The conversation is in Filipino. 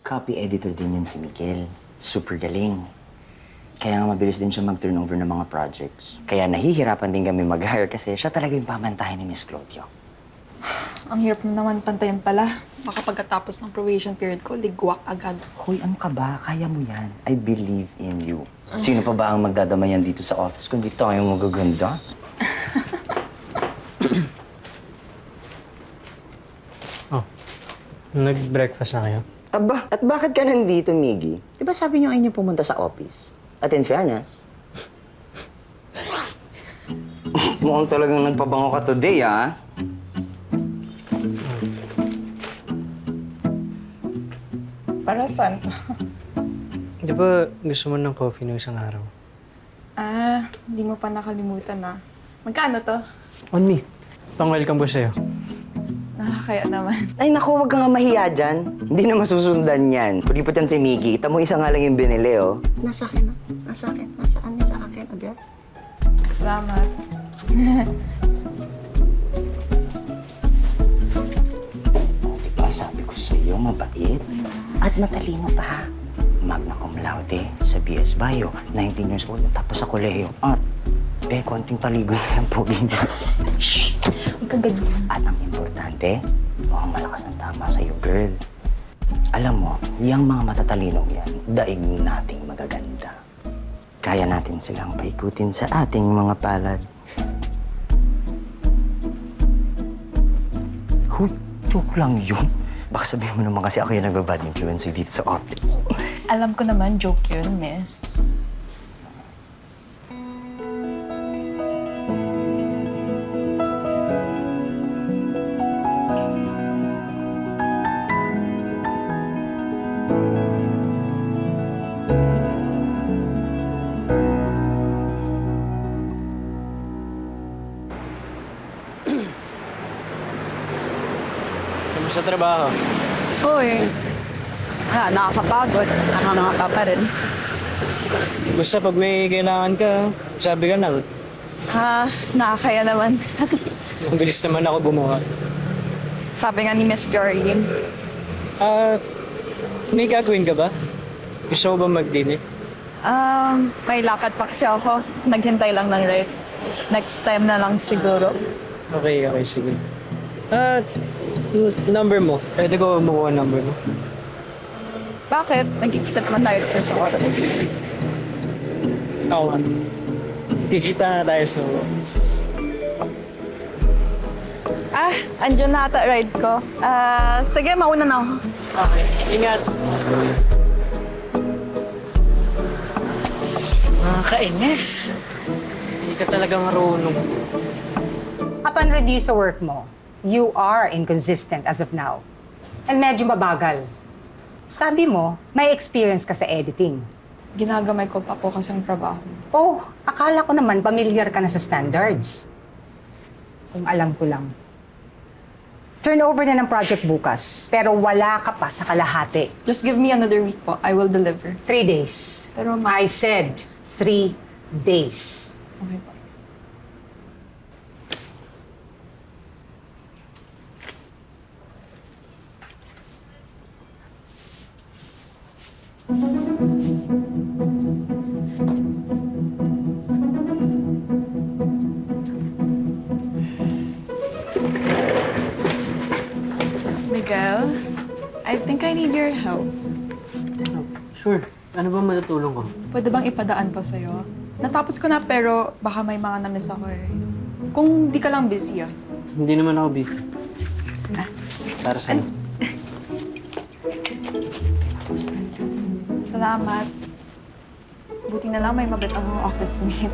Copy editor din yan si Miguel. Super galing. Kaya nga mabilis din siya mag-turnover ng mga projects. Kaya nahihirapan din kami mag-hire kasi siya talaga yung pamantayan ni Miss Claudio. Ang hirap mo naman pantayan pala. Baka pagkatapos ng probation period ko, ligwak agad. Hoy, ano ka ba? Kaya mo yan. I believe in you. Sino pa ba ang magdadamayan dito sa office kundi tayong magaganda? Oh, nag-breakfast na kayo? Aba, at bakit ka nandito, Miggy? Di ba sabi niyo ay niyo pumunta sa office? At in fairness, mukhang talagang nagpabango ka today, ah. Para saan? Di ba gusto mo ng coffee nung isang araw? Hindi mo pa nakalimutan na. Magkano to? On me. Pang-welcome ko sa'yo. Kaya naman. Ay, naku, huwag ka nga mahiya dyan. Hindi na masusundan yan. Pulipot yan si Miggy. Ita mo isa nga lang yung binili, oh. Nasa akin, ah. Nasa akin. Nasaan niya sa akin, agad? Salamat. Diba, sabi ko sa'yo, mabait. At matalino pa. Magna cum laude sa BS Bio. 19 years old, tapos sa kolehiyo. At, konting paligo na lang po ganyan. Shhh! Huwag kang ganyan. At ang importante, mukhang malakas ang tama sa'yo, girl. Alam mo, yung mga matatalinong yan, daig nating magaganda. Kaya natin silang paikutin sa ating mga palad. Huy, joke lang yun. Baka sabihin mo naman kasi ako yung nagbabad influence dito sa office. Alam ko naman, joke yun, miss. Kamusta trabaho? Uy. Nakakapagod. Nakakangapa pa rin. Basta pag may kailangan ka, sabi ka lang. Nakakaya naman. Mabilis naman ako gumawa. Sabi nga ni Miss Joreen. May gagawin ka ba? Gusto mo ba mag-dinner? May lakad pa kasi ako. Naghintay lang ng ride. Next time na lang siguro. Okay, sige. Number mo. Pwede ko makuha number mo. Bakit? Nagkikita naman tayo dito sa oras. Oo. Kikita na tayo sa Andyan na ata ride ko. Sige, mauna na ako. Okay. Ingat. Kainis. Hindi ka talaga marunong. Upon review sa work mo, you are inconsistent as of now. And medyo mabagal. Sabi mo, may experience ka sa editing. Ginagamay ko pa po kasi ang trabaho. Oh, akala ko naman familiar ka na sa standards. Kung alam ko lang. Turnover na ng project bukas, pero wala ka pa sa kalahati. Just give me another week po. I will deliver. 3 days. Pero I said 3 days. Okay po. Miguel, I think I need your help. Sure. Ano ba matutulong ko? Pwede bang ipadaan pa sa'yo? Natapos ko na pero baka may mga na-miss ako eh. Kung di ka lang busy ah. Hindi naman ako busy. Para sa'yo. Salamat. Buti na lang may mabit akong office mate.